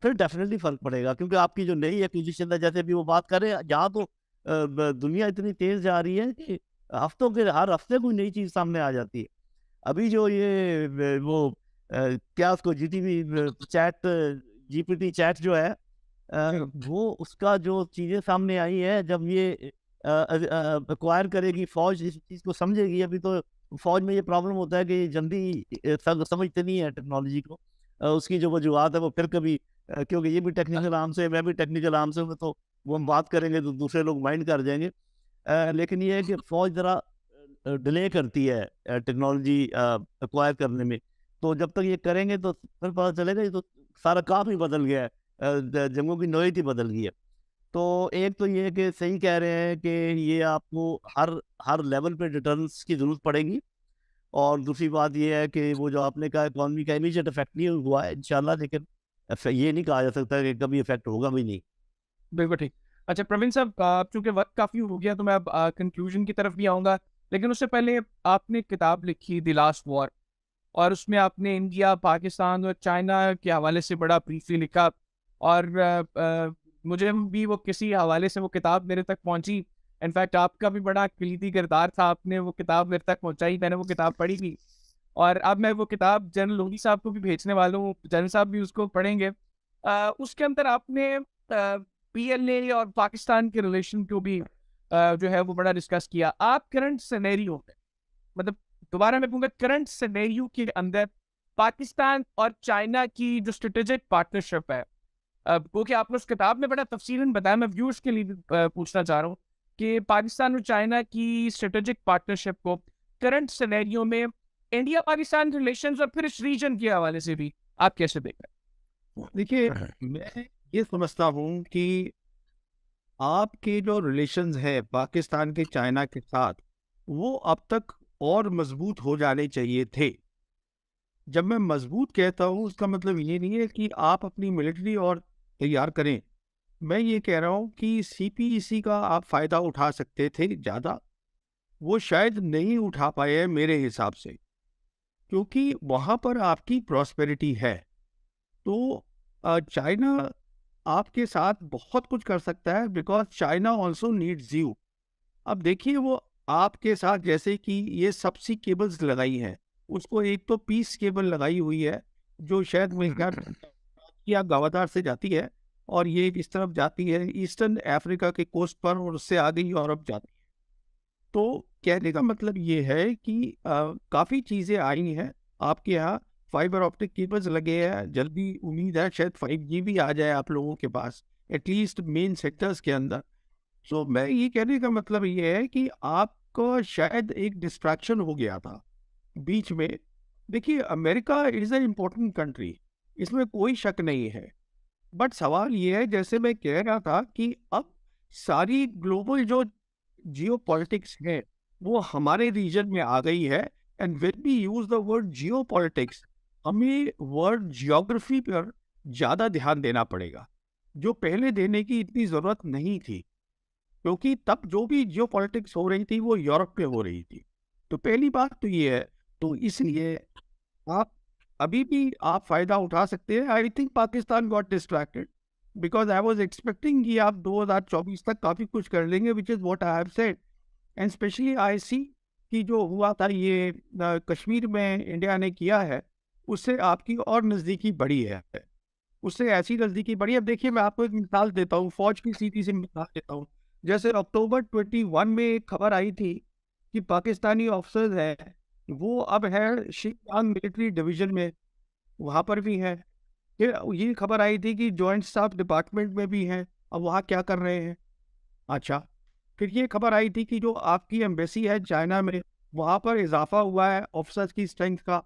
फिर डेफिनेटली फर्क पड़ेगा, क्योंकि आपकी जो नई एक्विजिशन है, जैसे अभी वो बात कर रहे हैं, यहाँ तो दुनिया इतनी तेज जा रही है कि हफ्तों के हर हफ्ते कोई नई चीज सामने आ जाती है। अभी जो ये वो क्या उसको जीटीवी चैट जीपीटी चैट जो है, वो उसका जो चीजें सामने आई है, जब ये एक्वायर करेगी फौज, इस चीज को समझेगी। अभी तो फौज में ये प्रॉब्लम होता है कि जल्दी समझते नहीं है टेक्नोलॉजी को। उसकी जो वजूहत है वो फिर कभी क्योंकि ये भी टेक्निकल आर्म से, मैं भी टेक्निकल आर्म से हूँ, तो वो हम बात करेंगे तो दूसरे लोग माइंड कर जाएंगे। लेकिन ये है कि फौज जरा डिले करती है टेक्नोलॉजी एक्वायर करने में। तो जब तक ये करेंगे तो फिर पता चलेगा ये तो सारा काम ही बदल गया है, जंगों की नौयत ही बदल गई है। तो एक तो ये है कि सही कह रहे हैं कि ये आपको हर हर लेवल पे डिटर्रेंस की जरूरत पड़ेगी। और दूसरी बात ये है कि वो जो आपने कहा इकॉनमी का इमीडिएट इफेक्ट नहीं हुआ है इंशाल्लाह, लेकिन ये नहीं कहा जा सकता कि कभी इफेक्ट होगा भी नहीं। बिल्कुल ठीक। अच्छा प्रवीण साहब, चूंकि वक्त काफी हो गया तो मैं अब कंक्लूजन की तरफ भी आऊंगा, लेकिन उससे पहले आपने किताब लिखी द लास्ट वॉर, और उसमें आपने इंडिया, पाकिस्तान और चाइना के हवाले से बड़ा ब्रीफली लिखा। और मुझे भी वो किसी हवाले से वो किताब मेरे तक पहुंची। इनफैक्ट आपका भी बड़ा कलीदी किरदार था, आपने वो किताब मेरे तक पहुंचाई, मैंने वो किताब पढ़ी भी। और अब मैं वो किताब जनरल लोधी साहब को भी भेजने वाला हूँ, जनरल साहब भी उसको पढ़ेंगे। उसके अंदर आपने पीएलए और पाकिस्तान के रिलेशन को भी जो है वो बड़ा डिस्कस किया। आप करंट सिनेरियो में, मतलब दोबारा मैं कहूँगा करंट सिनेरियो के अंदर पाकिस्तान और चाइना की जो स्ट्रेटेजिक पार्टनरशिप है, क्योंकि आपने उस किताब में बड़ा तफसीलन बताया, मैं व्यूअर्स के लिए भी पूछना चाह रहा हूँ कि पाकिस्तान और चाइना की स्ट्रेटेजिक पार्टनरशिप को करंट सिनेरियो में इंडिया पाकिस्तान रिलेशंस और फिर इस रीजन के हवाले से भी आप कैसे देख रहे हैं? देखिए, मैं ये समझता हूँ कि आपके जो रिलेशंस है पाकिस्तान के चाइना के साथ, वो अब तक और मजबूत हो जाने चाहिए थे। जब मैं मजबूत कहता हूँ उसका मतलब ये नहीं है कि आप अपनी मिलिट्री और तैयार करें। मैं ये कह रहा हूँ कि सीपीईसी का आप फायदा उठा सकते थे ज़्यादा, वो शायद नहीं उठा पाए हैं मेरे हिसाब से, क्योंकि वहाँ पर आपकी प्रॉस्पेरिटी है। तो चाइना आपके साथ बहुत कुछ कर सकता है, because China also needs you. अब देखिए, वो आपके साथ जैसे कि ये सबसी केबल्स लगाई हैं, उसको एक तो पीस केबल लगाई हुई है जो शायद या गवादार से जाती है, और ये इस तरफ जाती है ईस्टर्न अफ्रीका के कोस्ट पर, और उससे आगे यूरोप जाती है। तो कहने का मतलब ये है कि काफ़ी चीज़ें आई हैं आपके यहाँ। फाइबर ऑप्टिक केबल्स लगे हैं, जल्दी उम्मीद है शायद 5G भी आ जाए आप लोगों के पास, एटलीस्ट मेन सेक्टर्स के अंदर। सो मैं ये कहने का मतलब ये है कि आपको शायद एक डिस्ट्रैक्शन हो गया था बीच में। देखिए, America is an important country, इसमें कोई शक नहीं है। बट सवाल ये है, जैसे मैं कह रहा था, कि अब सारी ग्लोबल जो जियो पॉलिटिक्स है वो हमारे रीजन में आ गई है। And when we use the word geopolitics, हमें वर्ड जियोग्राफी पर ज़्यादा ध्यान देना पड़ेगा, जो पहले देने की इतनी ज़रूरत नहीं थी, क्योंकि तब जो भी जियो पॉलिटिक्स हो रही थी वो यूरोप पे हो रही थी। तो पहली बात तो ये है। तो इसलिए आप अभी भी आप फायदा उठा सकते हैं। I think Pakistan got distracted because I was expecting कि आप 2024 तक काफ़ी कुछ कर लेंगे, which is what I have said. And specially I see कि जो हुआ था ये कश्मीर में इंडिया ने किया है, उससे आपकी और नज़दीकी बढ़ी है, उससे ऐसी नज़दीकी बढ़ी। अब देखिए, मैं आपको एक मिसाल देता हूँ, फौज की सीधी सी मिसाल देता हूँ। जैसे अक्टूबर 21 में एक खबर आई थी कि पाकिस्तानी ऑफिसर्स हैं, वो अब है शिंजांग मिलिट्री डिवीजन में, वहाँ पर भी हैं। फिर ये खबर आई थी कि जॉइंट स्टाफ डिपार्टमेंट में भी हैं, अब वहाँ क्या कर रहे हैं। अच्छा, फिर ये खबर आई थी कि जो आपकी एम्बेसी है चाइना में, वहाँ पर इजाफा हुआ है ऑफिसर्स की स्ट्रेंथ का,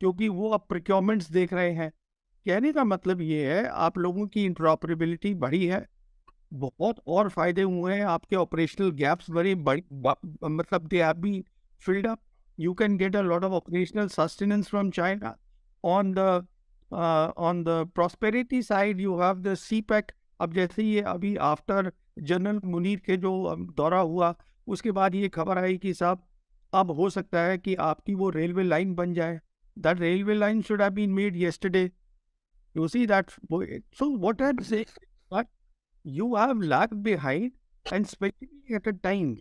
क्योंकि वो अब प्रोक्योरमेंट्स देख रहे हैं। कहने का मतलब ये है, आप लोगों की इंटरऑपरेबिलिटी बढ़ी है, बहुत और फायदे हुए हैं, आपके ऑपरेशनल गैप्स मतलब they have been filled up. You can get a lot of operational sustenance from China. On the prosperity side you have the CPEC. अब जैसे ये अभी आफ्टर जनरल मुनीर के जो दौरा हुआ, उसके बाद ये खबर आई कि साहब अब हो सकता है कि आपकी वो रेलवे लाइन बन जाए। That railway line should have been made yesterday. You see that? So what I'm saying is that you have lagged behind, and especially at a time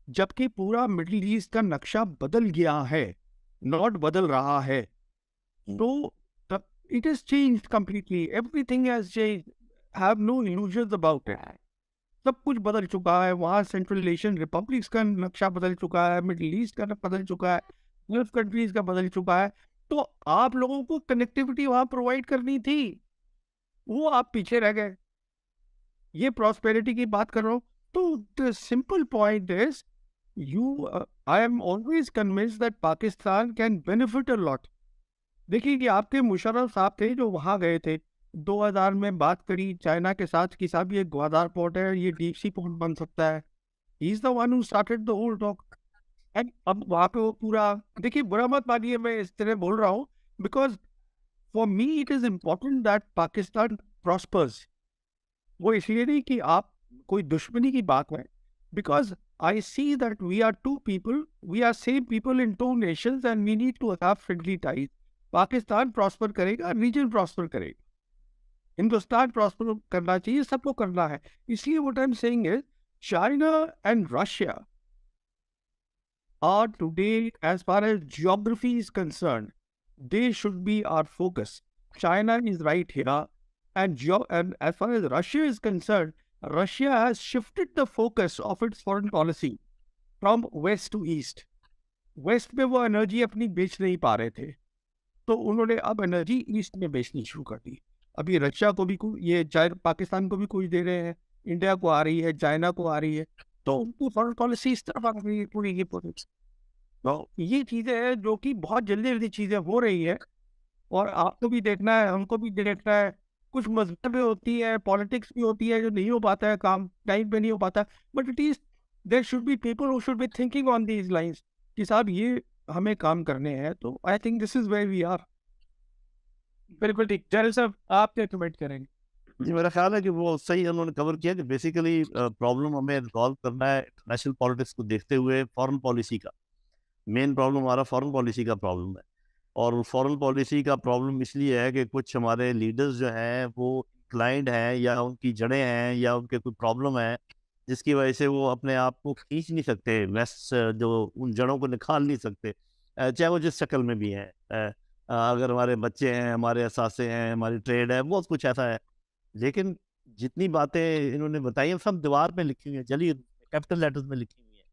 जबकि पूरा मिडिल ईस्ट का नक्शा बदल गया है, नॉट बदल रहा है, तो it is changed completely, everything has changed, have no illusions about it. सब कुछ बदल चुका है वहाँ। सेंट्रल एशियन रिपब्लिक्स का नक्शा बदल चुका है, मिडिल ईस्ट का बदल चुका है, गल्फ कंट्रीज का बदल चुका है। तो आप लोगों को कनेक्टिविटी वहाँ प्रोवाइड करनी थी, वो आप पीछे रह गए। ये प्रॉस्पेरिटी की बात कर रहा हूँ। तो the simple point is I am always convinced that Pakistan can benefit a lot. देखिए कि आपके मुशर्रफ साहब थे जो वहाँ गए थे, 2000 में बात करी चाइना के साथ कि साहब ये ग्वादार पोर्ट है, ये डीप सी पोर्ट बन सकता है। He is the one who started the whole talk. And अब वहाँ पे वो पूरा, देखिए बुरा मत मानिए मैं इस तरह बोल रहा हूँ, because for me it is important that Pakistan prospers. वो इसलिए नहीं कि आप कोई दुश्मनी की बात है, because I see that we are two people, we are same people in two nations and we need to have friendly ties. Pakistan prosper करेगा, रीजन प्रॉस्पर करेगा, हिंदुस्तान प्रॉस्पर करना चाहिए, सबको करना है। इसलिए what I'm saying is China and Russia are today, as far as geography is concerned, they should be our focus. China is right here, and as far as Russia is concerned, Russia has shifted the focus of its foreign policy from west to east. West में वो एनर्जी अपनी बेच नहीं पा रहे थे, तो उन्होंने अब एनर्जी ईस्ट में बेचनी शुरू कर दी। अभी रशिया को भी ये पाकिस्तान को भी कुछ दे रहे हैं, इंडिया को आ रही है, चाइना को आ रही है, तो उनको फॉरेन पॉलिसी इस तरफ आ रही है पूरी की पूरी। तो ये चीज़ें हैं जो कि बहुत जल्दी जल्दी चीज़ें हो रही है, और आपको भी देखना है, हमको भी देखना है। कुछ मजहब भी होती है, पॉलिटिक्स भी होती है, जो नहीं हो पाता है काम टाइम पे नहीं हो पाता, but it is there should be people who should be thinking on these lines कि साहब ये हमें काम करने हैं। तो I think this is where we are. बिल्कुल ठीक। जैल साहब आप क्या कमेंट करेंगे? जी, मेरा ख्याल है कि वो सही उन्होंने कवर किया कि बेसिकली प्रॉब्लम हमें रिजॉल्व करना है इंटरनेशनल पॉलिटिक्स को देखते हुए फॉरेन पॉलिसी का। मेन प्रॉब्लम हमारा फॉरेन पॉलिसी का प्रॉब्लम है, और फॉरेन पॉलिसी का प्रॉब्लम इसलिए है कि कुछ हमारे लीडर्स जो हैं वो इंक्लाइंड हैं, या उनकी जड़ें हैं, या उनके कोई प्रॉब्लम है जिसकी वजह से वो अपने आप को खींच नहीं सकते, वेस्ट जो उन जड़ों को निकाल नहीं सकते, चाहे वो जिस शक्ल में भी हैं। अगर हमारे बच्चे हैं, हमारे असासे हैं, हमारी ट्रेड है, बहुत कुछ ऐसा है। लेकिन जितनी बातें इन्होंने बताई हैं सब दीवार पे लिखी हुई हैं, जली कैपिटल लेटर्स में लिखी हुई हैं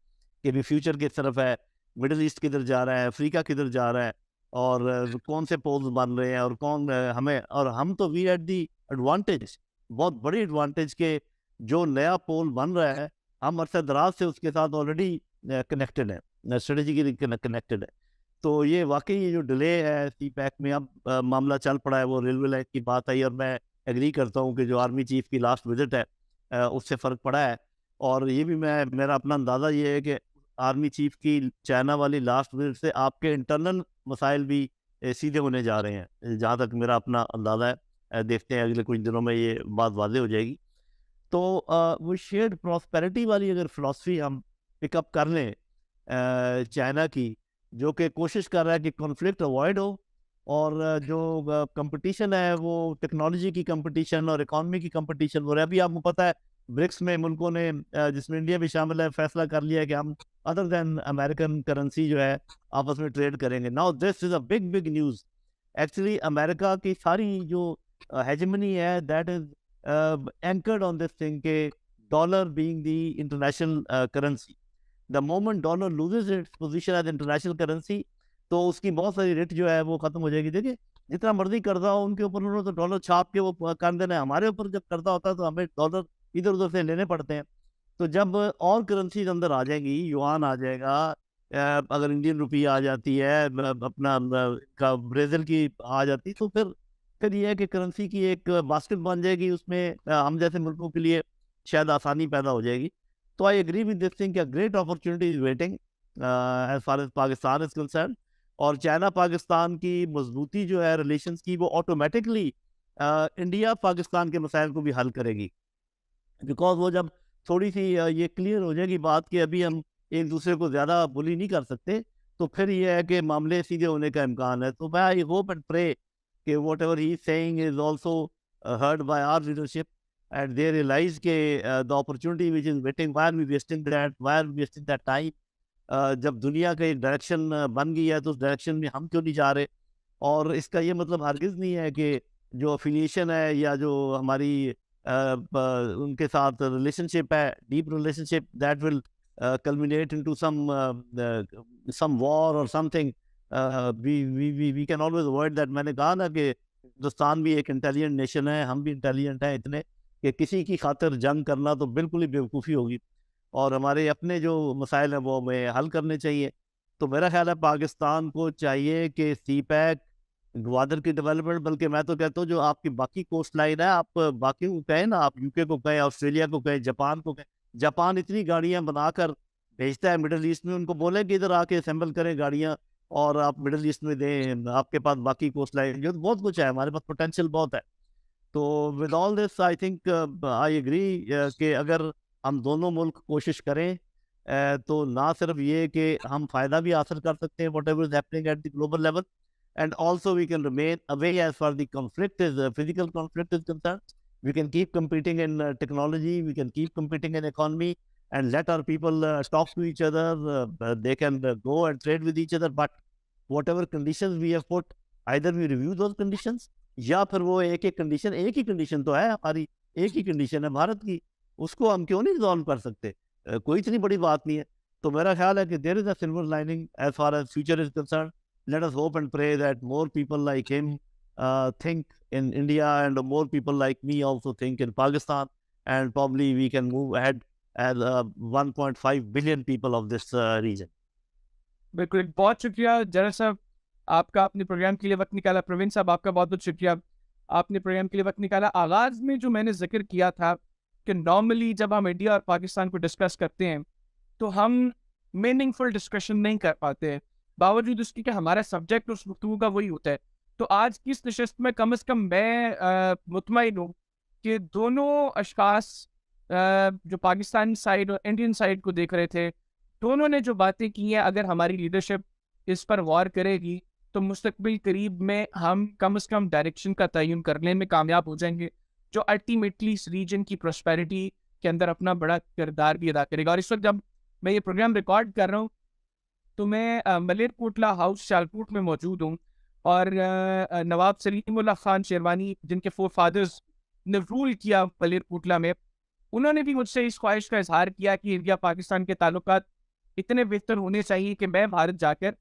कि भी फ्यूचर किस तरफ है, मिडिल ईस्ट किधर जा रहा है, अफ्रीका किधर जा रहा है, और कौन से पोल्स बन रहे हैं, और कौन हमें, और हम तो वी एट दी एडवांटेज, बहुत बड़ी एडवांटेज के जो नया पोल बन रहा है हम अरसा दराज से उसके साथ ऑलरेडी कनेक्टेड है, स्ट्रेटेजिकली कनेक्टेड है। तो ये वाकई ये जो डिले है सी पैक में अब मामला चल पड़ा है, वो रेलवे लाइन की बात आई, और मैं एग्री करता हूँ कि जो आर्मी चीफ की लास्ट विजिट है उससे फ़र्क पड़ा है। और ये भी मेरा अपना अंदाज़ा ये है कि आर्मी चीफ की चाइना वाली लास्ट विजिट से आपके इंटरनल मसाइल भी सीधे होने जा रहे हैं, जहाँ तक मेरा अपना अंदाज़ा है। देखते हैं अगले कुछ दिनों में ये बात वाज़ेह हो जाएगी। तो वो शेयर्ड प्रॉस्पेरिटी वाली अगर फ़िलासफ़ी हम पिकअप कर लें चाइना की, जो कि कोशिश कर रहा है कि कॉन्फ्लिक्ट अवॉइड हो, और जो कंपटीशन है वो टेक्नोलॉजी की कंपटीशन और इकॉनमी की कंपटीशन हो रहा है। अभी आपको पता है ब्रिक्स में मुल्कों ने, जिसमें इंडिया भी शामिल है, फैसला कर लिया है कि हम अदर देन अमेरिकन करेंसी जो है आपस में ट्रेड करेंगे। Now this is a big big news. Actually America की सारी जो हेजेमनी है that is anchored on this thing के dollar being the international currency. The moment dollar loses its position as international currency, तो उसकी बहुत सारी रेट जो है वो खत्म हो जाएगी। देखिए जितना मर्जी कर्जा हो उनके ऊपर, उन्होंने तो डॉलर छाप के वो कर देना है। हमारे ऊपर जब कर्जा होता है तो हमें डॉलर इधर उधर से लेने पड़ते हैं। तो जब और करेंसीज अंदर आ जाएंगी, युआन आ जाएगा, अगर इंडियन रुपी आ जाती है, अपना का ब्राज़ील की आ जाती, तो फिर ये है कि करेंसी की एक बास्केट बन जाएगी, उसमें हम जैसे मुल्कों के लिए शायद आसानी पैदा हो जाएगी। तो I agree with this thing कि great opportunity is waiting as far as Pakistan is concern. और चाइना पाकिस्तान की मजबूती जो है रिलेशंस की, वो ऑटोमेटिकली इंडिया पाकिस्तान के मसाइल को भी हल करेगी। बिकॉज वो जब थोड़ी सी ये क्लियर हो जाएगी बात कि अभी हम एक दूसरे को ज़्यादा बुली नहीं कर सकते, तो फिर ये है कि मामले सीधे होने का इम्कान है। तो मैं आई होप एंड प्रे कि whatever he is saying is also heard by our leadership, and they realize कि the opportunity which is waiting, why are we wasting that time? जब दुनिया का एक डायरेक्शन बन गई है तो उस डायरेक्शन में हम क्यों नहीं जा रहे? और इसका ये मतलब हरगिज़ नहीं है कि जो अफिलिएशन है या जो हमारी उनके साथ रिलेशनशिप है, deep relationship, that will culminate into some war or something. We can always avoid that. मैंने कहा ना कि हिंदुस्तान भी एक इंटेलिजेंट नेशन है, हम भी इंटेलिजेंट हैं इतने कि किसी की खातिर जंग करना तो बिल्कुल ही बेवकूफ़ी होगी, और हमारे अपने जो मसाइल हैं वो हमें हल करने चाहिए। तो मेरा ख्याल है पाकिस्तान को चाहिए कि CPEC, ग्वादर की डेवलपमेंट, बल्कि मैं तो कहता हूँ जो आपकी बाकी कोस्ट लाइन है, आप बाकी को कहें ना, आप UK को कहें, ऑस्ट्रेलिया को कहें, जापान को कहें। जापान इतनी गाड़ियाँ बनाकर भेजता है मिडल ईस्ट में, उनको बोले कि इधर आके असेंबल करें गाड़ियाँ और आप मिडल ईस्ट में दें, आपके पास बाकी कोस्ट लाइन जो बहुत कुछ है, हमारे पास पोटेंशियल बहुत है। तो with all this I think I agree कि अगर हम दोनों मुल्क कोशिश करें तो ना सिर्फ ये कि हम फ़ायदा भी हासिल कर सकते हैं whatever is happening at the global level, and also we can remain away as far the conflict is physical conflict is concerned. We can keep competing in technology, we can keep competing in economy, and let our people talk to each other. They can go and trade with each other, but whatever conditions we have put, either we review those conditions, या फिर वो एक ही कंडीशन तो है हमारी, एक ही कंडीशन है भारत की, उसको हम क्यों नहीं रिजॉल्व कर सकते? कोई इतनी बड़ी बात नहीं है। तो मेरा ख्याल है कि there is a silver lining as far as future is concern. Let us hope and pray that more people like him think in India, and more people like me also think in Pakistan, and probably we can move ahead as 1.5 billion people of this region. बिल्कुल, बहुत शुक्रिया जरा साहब आपका, अपने प्रोग्राम के लिए वक्त निकाला। प्रवीण साहब आपका बहुत बहुत शुक्रिया, आपने प्रोग्राम के लिए वक्त निकाला। आगाज़ में जो मैंने जिक्र किया था कि नॉर्मली जब हम इंडिया और पाकिस्तान को डिस्कस करते हैं तो हम मीनिंगफुल डिस्कशन नहीं कर पाते हैं, बावजूद उसके कि हमारा सब्जेक्ट उस गुफ्तगू का वही होता है। तो आज की इस नशस्त में कम से कम मैं मुतमईन हूँ कि दोनों अशखास जो पाकिस्तानी साइड और इंडियन साइड को देख रहे थे, दोनों ने जो बातें की हैं, अगर हमारी लीडरशिप इस पर गौर करेगी तो मुस्तकबिल करीब में हम कम से कम डायरेक्शन का तयन करने में कामयाब हो जाएंगे, जो अल्टीमेटली इस रीजन की प्रॉस्पेरिटी के अंदर अपना बड़ा किरदार भी अदा करेगा। और इस वक्त जब मैं ये प्रोग्राम रिकॉर्ड कर रहा हूँ तो मैं मलेरकोटला हाउस सियालकोट में मौजूद हूँ, और नवाब सलीमुल्लाह खान शेरवानी, जिनके 4 फादर्स ने रूल किया मलेरकोटला में, उन्होंने भी मुझसे इस ख्वाहिश का इजहार किया कि इंडिया पाकिस्तान के ताल्लुकात इतने बेहतर होने चाहिए कि मैं भारत जाकर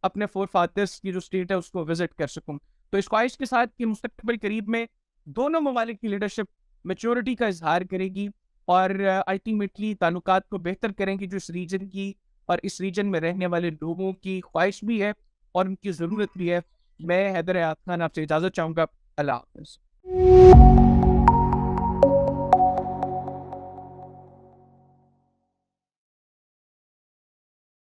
अपने 4 फादर्स की जो स्टेट है उसको विजिट कर सकूँ। तो इस ख्वाहिश के साथ कि मुस्तकबिल करीब में दोनों ममालिक की लीडरशिप मैच्योरिटी का इजहार करेगी और अल्टीमेटली ताल्लुकात को बेहतर करेंगी, जो इस रीजन की और इस रीजन में रहने वाले लोगों की ख्वाहिश भी है और उनकी ज़रूरत भी है। मैं हैदर आयात खान आपसे इजाज़त चाहूँगा। अल्लाह हाफ़िज़।